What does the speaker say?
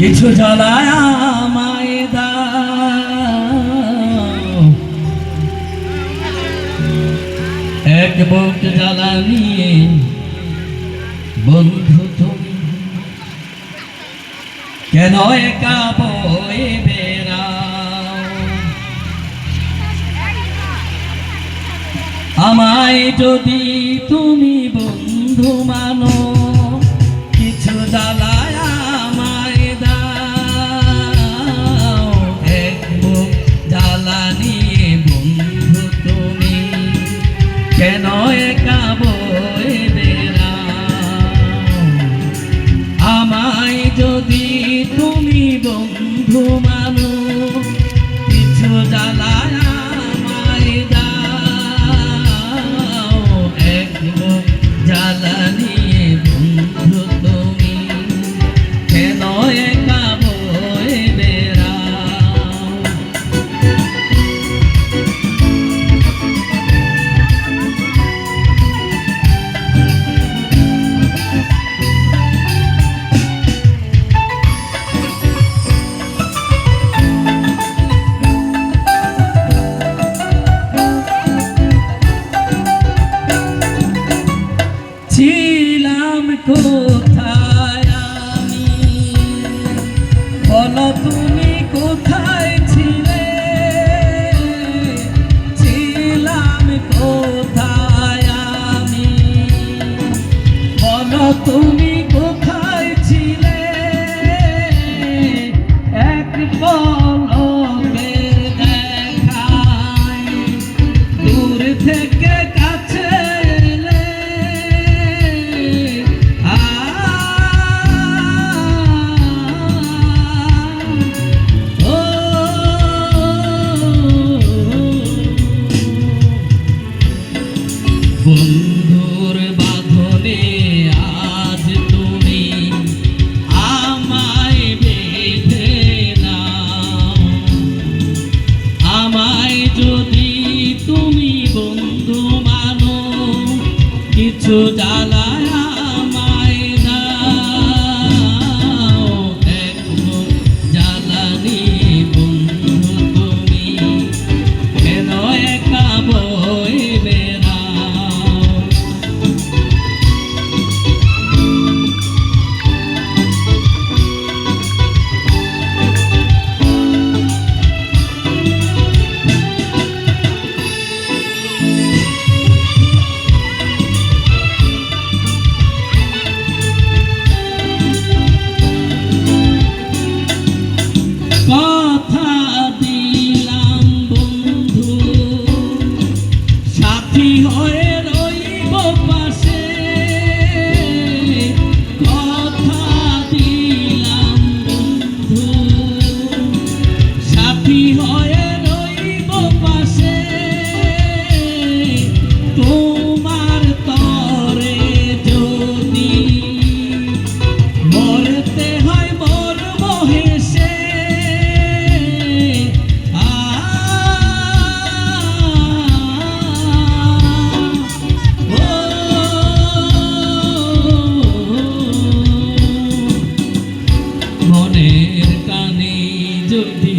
কিছু জ্বালায় আমায় দাও, এক বুক জ্বালা নিয়ে বন্ধু তুমি কেন একা বয়ে বেড়াও? আমায় যদি তুমি বন্ধু মানো, কিছু জ্বালায় আমায় দাও, এক বুক জ্বালা নিয়ে বন্ধু তুমি কেন একা বয়ে বেড়াও? আমায় যদি তুমি বন্ধু মানো, কিছু জ্বালায় আমায় দাও, এক বুক জ্বালা নিয়ে বন্ধু তুমি কেন একা বয়ে বেড়াও? ছিলাম কোথায় আমি, বলো তুমি কোথায় ছিলে? ছিলাম কোথায় আমি, বলো তুমি কোথায় ছিলে? এক পলকের দেখায় দূর থেকে কাছে এলে, বন্ধুর বাঁধনে আজ তুমি আমায় বেঁধে নাও। আমায় যদি তুমি বন্ধু মানো, কিছু জ্বালায় আমায় দাও, এক বুক জ্বালা নিয়ে বন্ধু তুমি কেন একা বয়ে বেড়াও? কথা দিলাম বন্ধু, সাথী হয়ে রইব পাশে। কথা দিলাম বন্ধু, সাথী হয়ে রইব পাশে। তোমার তরে যদি মরতে হয় মরব হেসে। মনের কানে যদি